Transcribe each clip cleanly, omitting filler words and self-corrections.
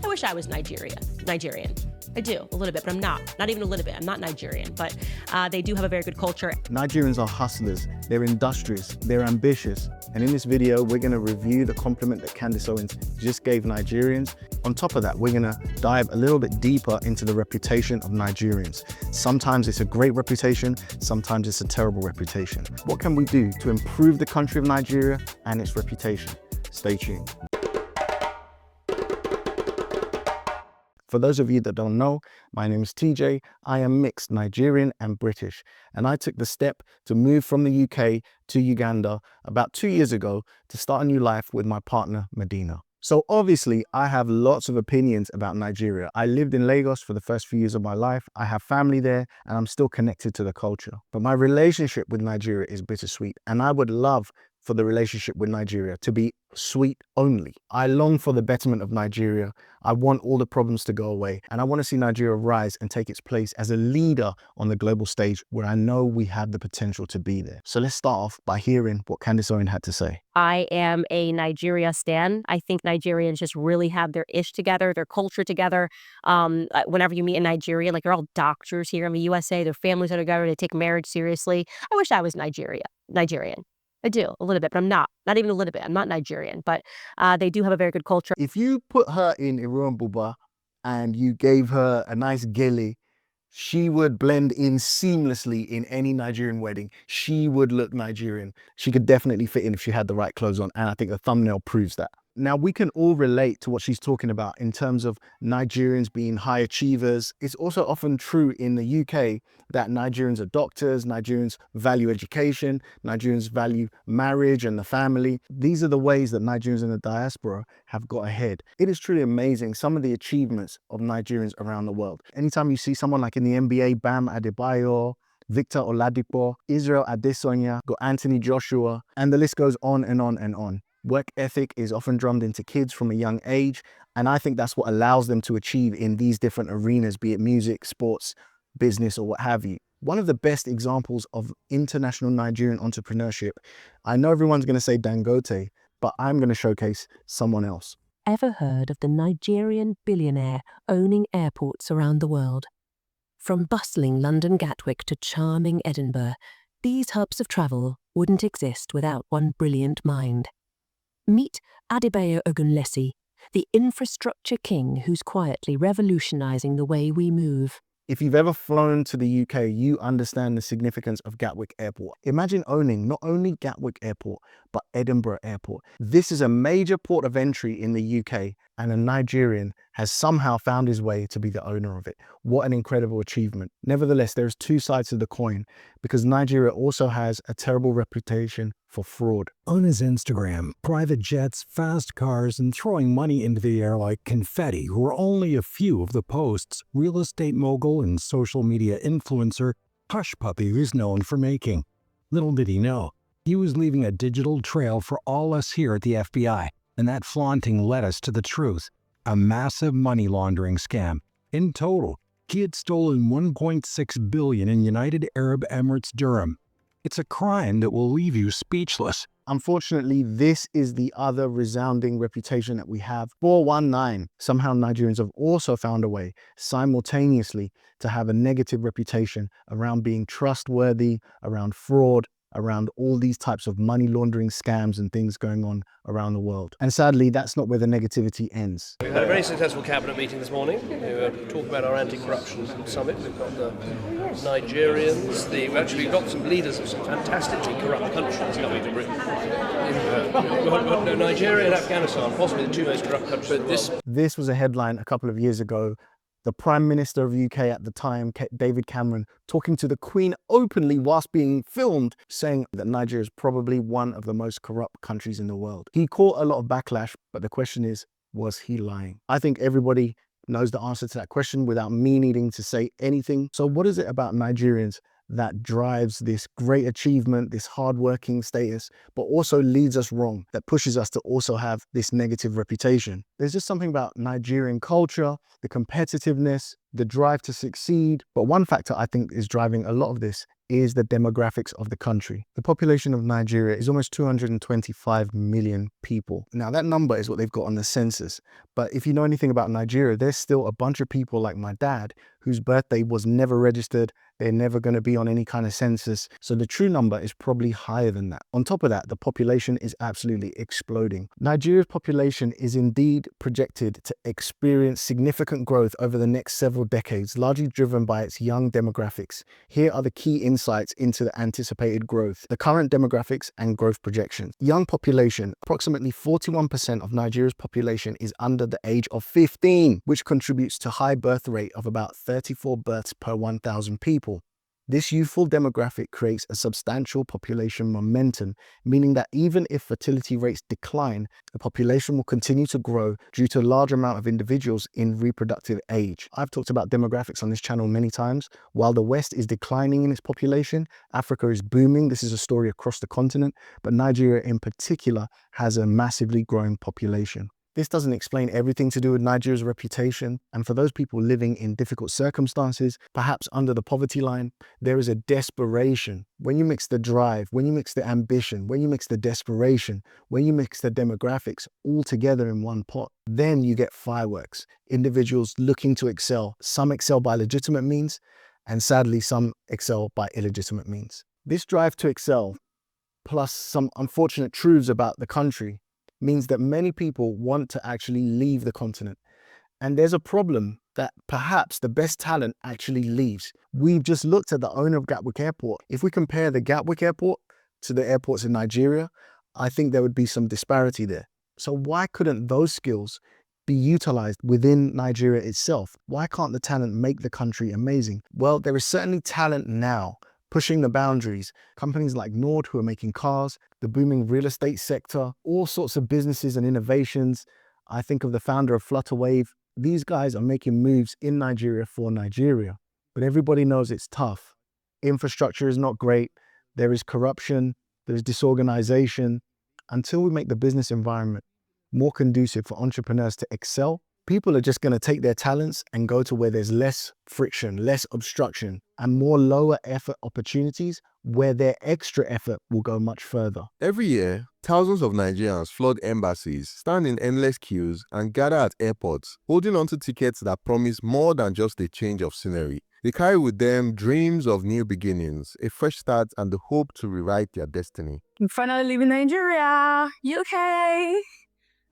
I wish I was Nigerian. I do, a little bit, but I'm not. Not even a little bit. I'm not Nigerian, but they do have a very good culture. Nigerians are hustlers, they're industrious, they're ambitious. And in this video, we're gonna review the compliment that Candice Owens just gave Nigerians. On top of that, we're gonna dive a little bit deeper into the reputation of Nigerians. Sometimes it's a great reputation, sometimes it's a terrible reputation. What can we do to improve the country of Nigeria and its reputation? Stay tuned. For those of you that don't know, my name is TJ. I am mixed Nigerian and British, and I took the step to move from the UK to Uganda about 2 years ago to start a new life with my partner, Medina. So obviously, I have lots of opinions about Nigeria. I lived in Lagos for the first few years of my life. I have family there, and I'm still connected to the culture. But my relationship with Nigeria is bittersweet, and I would love for the relationship with Nigeria to be sweet only. I long for the betterment of Nigeria. I want all the problems to go away, and I want to see Nigeria rise and take its place as a leader on the global stage where I know we have the potential to be there. So let's start off by hearing what Candice Owens had to say. I am a Nigeria stan. I think Nigerians just really have their ish together, their culture together. Whenever you meet in Nigeria, like, they're all doctors here in the USA, their families are together, they take marriage seriously. I wish I was Nigerian. I do, a little bit, but I'm not. Not even a little bit. I'm not Nigerian, but they do have a very good culture. If you put her in Iruan Buba and you gave her a nice gele, she would blend in seamlessly in any Nigerian wedding. She would look Nigerian. She could definitely fit in if she had the right clothes on, and I think the thumbnail proves that. Now, we can all relate to what she's talking about in terms of Nigerians being high achievers. It's also often true in the UK that Nigerians are doctors, Nigerians value education, Nigerians value marriage and the family. These are the ways that Nigerians in the diaspora have got ahead. It is truly amazing, some of the achievements of Nigerians around the world. Anytime you see someone like in the NBA, Bam Adebayo, Victor Oladipo, Israel Adesanya, got Anthony Joshua, and the list goes on and on and on. Work ethic is often drummed into kids from a young age, and I think that's what allows them to achieve in these different arenas, be it music, sports, business, or what have you. One of the best examples of international Nigerian entrepreneurship, I know everyone's going to say Dangote, but I'm going to showcase someone else. Ever heard of the Nigerian billionaire owning airports around the world? From bustling London Gatwick to charming Edinburgh, these hubs of travel wouldn't exist without one brilliant mind. Meet Adebayo Ogunlesi, the infrastructure king who's quietly revolutionizing the way we move. If you've ever flown to the UK, you understand the significance of Gatwick Airport. Imagine owning not only Gatwick Airport, but Edinburgh Airport. This is a major port of entry in the UK, and a Nigerian has somehow found his way to be the owner of it. What an incredible achievement. Nevertheless, there's two sides to the coin, because Nigeria also has a terrible reputation for fraud. On his Instagram, private jets, fast cars, and throwing money into the air like confetti were only a few of the posts real estate mogul and social media influencer Hush Puppy is known for making. Little did he know, he was leaving a digital trail for all us here at the FBI, and that flaunting led us to the truth: a massive money laundering scam. In total, he had stolen $1.6 billion in United Arab Emirates dirham. It's a crime that will leave you speechless. Unfortunately, this is the other resounding reputation that we have. 419. Somehow Nigerians have also found a way simultaneously to have a negative reputation around being trustworthy, around fraud, around all these types of money laundering scams and things going on around the world. And sadly, that's not where the negativity ends. We had a very successful cabinet meeting this morning. We were talking about our anti-corruption summit. We've got the Nigerians. We've got some leaders of some fantastically corrupt countries coming to Britain. Nigeria and Afghanistan, possibly the two most corrupt countries in the world. This was a headline a couple of years ago. The Prime Minister of UK at the time, David Cameron, talking to the Queen openly whilst being filmed, saying that Nigeria is probably one of the most corrupt countries in the world. He caught a lot of backlash, but the question is, was he lying? I think everybody knows the answer to that question without me needing to say anything. So what is it about Nigerians that drives this great achievement, this hardworking status, but also leads us wrong, that pushes us to also have this negative reputation? There's just something about Nigerian culture, the competitiveness, the drive to succeed. But one factor I think is driving a lot of this is the demographics of the country. The population of Nigeria is almost 225 million people. Now that number is what they've got on the census. But if you know anything about Nigeria, there's still a bunch of people like my dad whose birthday was never registered. They're never going to be on any kind of census. So the true number is probably higher than that. On top of that, the population is absolutely exploding. Nigeria's population is indeed projected to experience significant growth over the next several decades, largely driven by its young demographics. Here are the key insights into the anticipated growth, the current demographics and growth projections. Young population, approximately 41% of Nigeria's population is under the age of 15, which contributes to high birth rate of about 34 births per 1,000 people. This youthful demographic creates a substantial population momentum, meaning that even if fertility rates decline, the population will continue to grow due to a large amount of individuals in reproductive age. I've talked about demographics on this channel many times. While the West is declining in its population, Africa is booming. This is a story across the continent, but Nigeria in particular has a massively growing population. This doesn't explain everything to do with Nigeria's reputation, and for those people living in difficult circumstances, perhaps under the poverty line, there is a desperation. When you mix the drive, when you mix the ambition, when you mix the desperation, when you mix the demographics all together in one pot, then you get fireworks. Individuals looking to excel. Some excel by legitimate means, and sadly, some excel by illegitimate means. This drive to excel, plus some unfortunate truths about the country, means that many people want to actually leave the continent. And there's a problem that perhaps the best talent actually leaves. We've just looked at the owner of Gatwick Airport. If we compare the Gatwick Airport to the airports in Nigeria, I think there would be some disparity there. So why couldn't those skills be utilized within Nigeria itself? Why can't the talent make the country amazing? Well, there is certainly talent now pushing the boundaries. Companies like Nord, who are making cars, the booming real estate sector, all sorts of businesses and innovations. I think of the founder of Flutterwave. These guys are making moves in Nigeria for Nigeria, but everybody knows it's tough. Infrastructure is not great. There is corruption. There's disorganization. Until we make the business environment more conducive for entrepreneurs to excel, people are just going to take their talents and go to where there's less friction, less obstruction, and more lower effort opportunities where their extra effort will go much further. Every year, thousands of Nigerians flood embassies, stand in endless queues, and gather at airports, holding onto tickets that promise more than just a change of scenery. They carry with them dreams of new beginnings, a fresh start, and the hope to rewrite their destiny. I'm finally leaving Nigeria. UK. I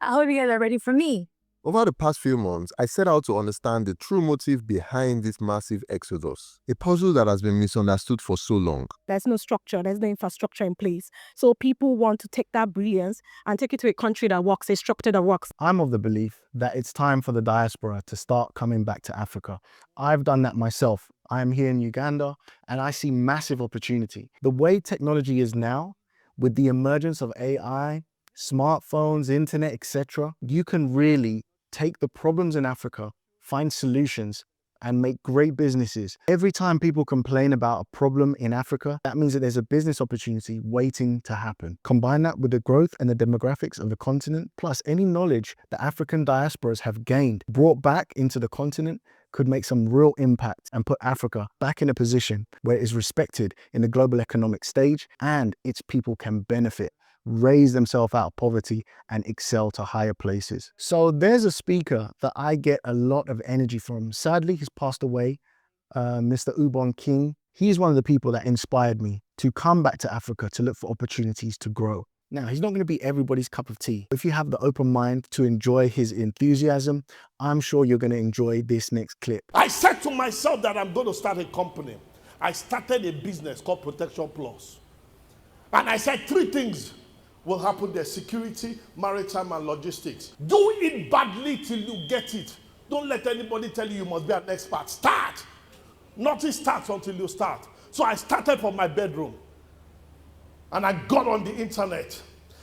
hope you guys are ready for me. Over the past few months, I set out to understand the true motive behind this massive exodus, a puzzle that has been misunderstood for so long. There's no structure, there's no infrastructure in place. So people want to take that brilliance and take it to a country that works, a structure that works. I'm of the belief that it's time for the diaspora to start coming back to Africa. I've done that myself. I'm here in Uganda and I see massive opportunity. The way technology is now, with the emergence of AI, smartphones, internet, etc., you can really take the problems in Africa, find solutions, and make great businesses. Every time people complain about a problem in Africa, that means that there's a business opportunity waiting to happen. Combine that with the growth and the demographics of the continent, plus any knowledge that African diasporas have gained, brought back into the continent, could make some real impact and put Africa back in a position where it is respected in the global economic stage and its people can benefit, raise themselves out of poverty and excel to higher places. So there's a speaker that I get a lot of energy from. Sadly, he's passed away, Mr. Ubon King. He's one of the people that inspired me to come back to Africa to look for opportunities to grow. Now, he's not going to be everybody's cup of tea. If you have the open mind to enjoy his enthusiasm, I'm sure you're going to enjoy this next clip. I said to myself that I'm going to start a company. I started a business called Protection Plus. And I said 3 things will happen there: security, maritime, and logistics. Do it badly till you get it. Don't let anybody tell you must be an expert. Start. Nothing starts until you start. So I started from my bedroom. And I got on the internet.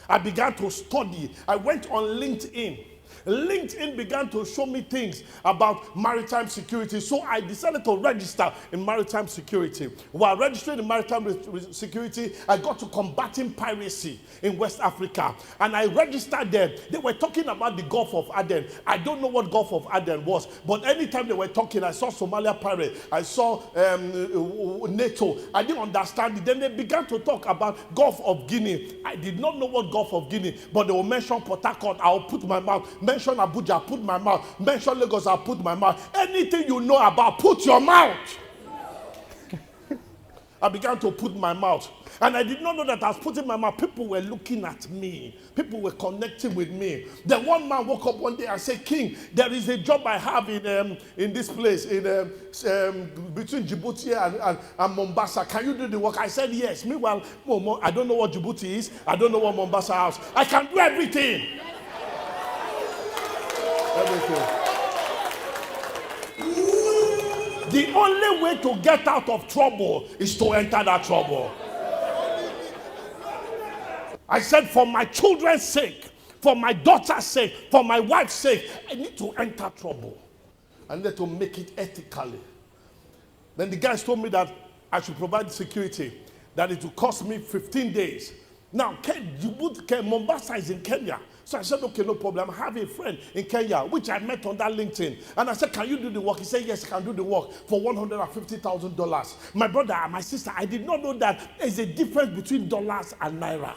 I began to study. I went on LinkedIn. LinkedIn began to show me things about maritime security, so I decided to register in maritime security. While registering in maritime security, I got to combating piracy in West Africa, and I registered there. They were talking about the Gulf of Aden. I don't know what Gulf of Aden was, but anytime they were talking, I saw Somalia pirate, I saw NATO. I didn't understand it. Then they began to talk about Gulf of Guinea. I did not know what Gulf of Guinea, but they will mention Port Harcourt, I'll put my mouth. Mention Abuja, I'll put my mouth. Mention Lagos, I'll put my mouth. Anything you know about, put your mouth. I began to put my mouth. And I did not know that I was putting my mouth. People were looking at me. People were connecting with me. Then one man woke up one day and said, King, there is a job I have in this place, between Djibouti and Mombasa. Can you do the work? I said, yes. Meanwhile, I don't know what Djibouti is. I don't know what Mombasa is. I can do everything. Everything. The only way to get out of trouble is to enter that trouble. I said, for my children's sake, for my daughter's sake, for my wife's sake, I need to enter trouble. I need to make it ethically. Then the guys told me that I should provide security, that it will cost me 15 days. Now, Mombasa is in Kenya. So I said, okay, no problem. I have a friend in Kenya, which I met on that LinkedIn. And I said, can you do the work? He said, yes, I can do the work for $150,000. My brother and my sister, I did not know that there's a difference between dollars and naira.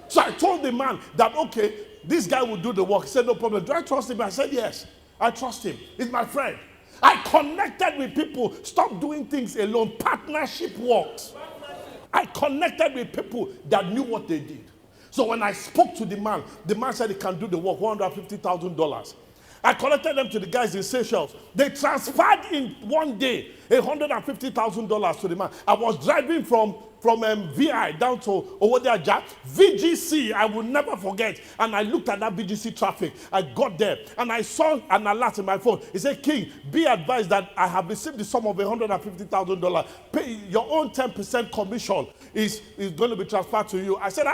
So I told the man that, okay, this guy will do the work. He said, no problem. Do I trust him? I said, yes, I trust him. He's my friend. I connected with people. Stop doing things alone. Partnership works. I connected with people that knew what they did. So when I spoke to the man said he can do the work, $150,000. I connected them to the guys in Seychelles. They transferred in one day $150,000 to the man. I was driving from VI down to Owodeaja, VGC, I will never forget. And I looked at that VGC traffic. I got there and I saw an alert in my phone. He said, King, be advised that I have received the sum of $150,000. Pay your own 10% commission is going to be transferred to you. I said,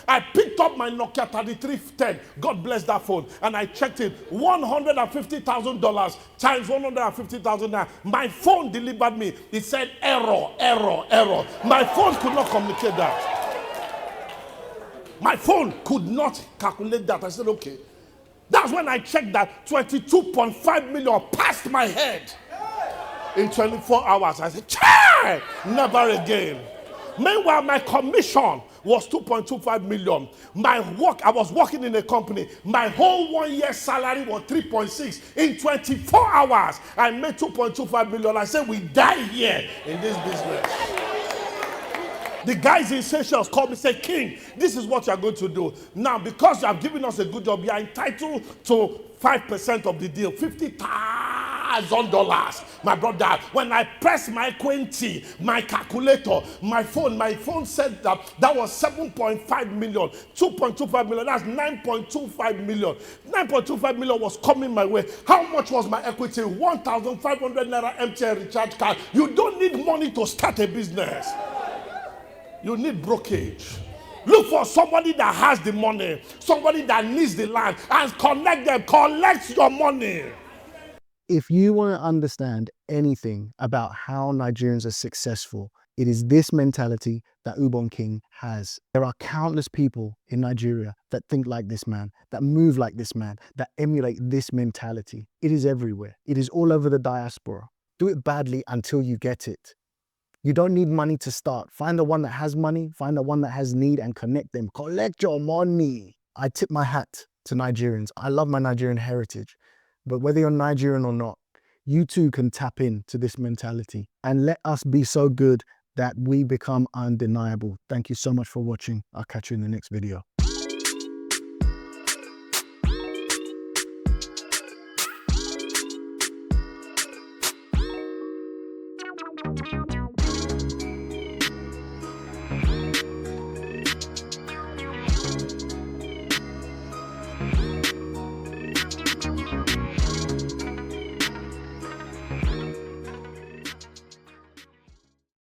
I picked up my Nokia 3310. God bless that phone. And I checked it. $150,000 times 150,000 naira. My phone delivered me. It said error, error, error. My phone could not communicate that. My phone could not calculate that. I said, okay. That's when I checked that 22.5 million passed my head in 24 hours. I said, Chai! Never again. Meanwhile, my commission was 2.25 million. My work, I was working in a company. My whole 1 year salary was 3.6. In 24 hours, I made 2.25 million. I said, we die here in this business. The guys in Seychelles called me and said, King, this is what you are going to do. Now, because you have given us a good job, you are entitled to 5% of the deal, $50,000. My brother, when I pressed my Quinty, my calculator, my phone said that was 7.5 million, 2.25 million, that's 9.25 million. 9.25 million was coming my way. How much was my equity? 1,500 naira MTN recharge card. You don't need money to start a business. You need brokerage. Look for somebody that has the money, somebody that needs the land, and connect them. Collect your money. If you want to understand anything about how Nigerians are successful, it is this mentality that Ubon King has. There are countless people in Nigeria that think like this man, that move like this man, that emulate this mentality. It is everywhere. It is all over the diaspora. Do it badly until you get it. You don't need money to start. Find the one that has money, find the one that has need, and connect them. Collect your money. I tip my hat to Nigerians. I love my Nigerian heritage. But whether you're Nigerian or not, you too can tap into this mentality. And let us be so good that we become undeniable. Thank you so much for watching. I'll catch you in the next video.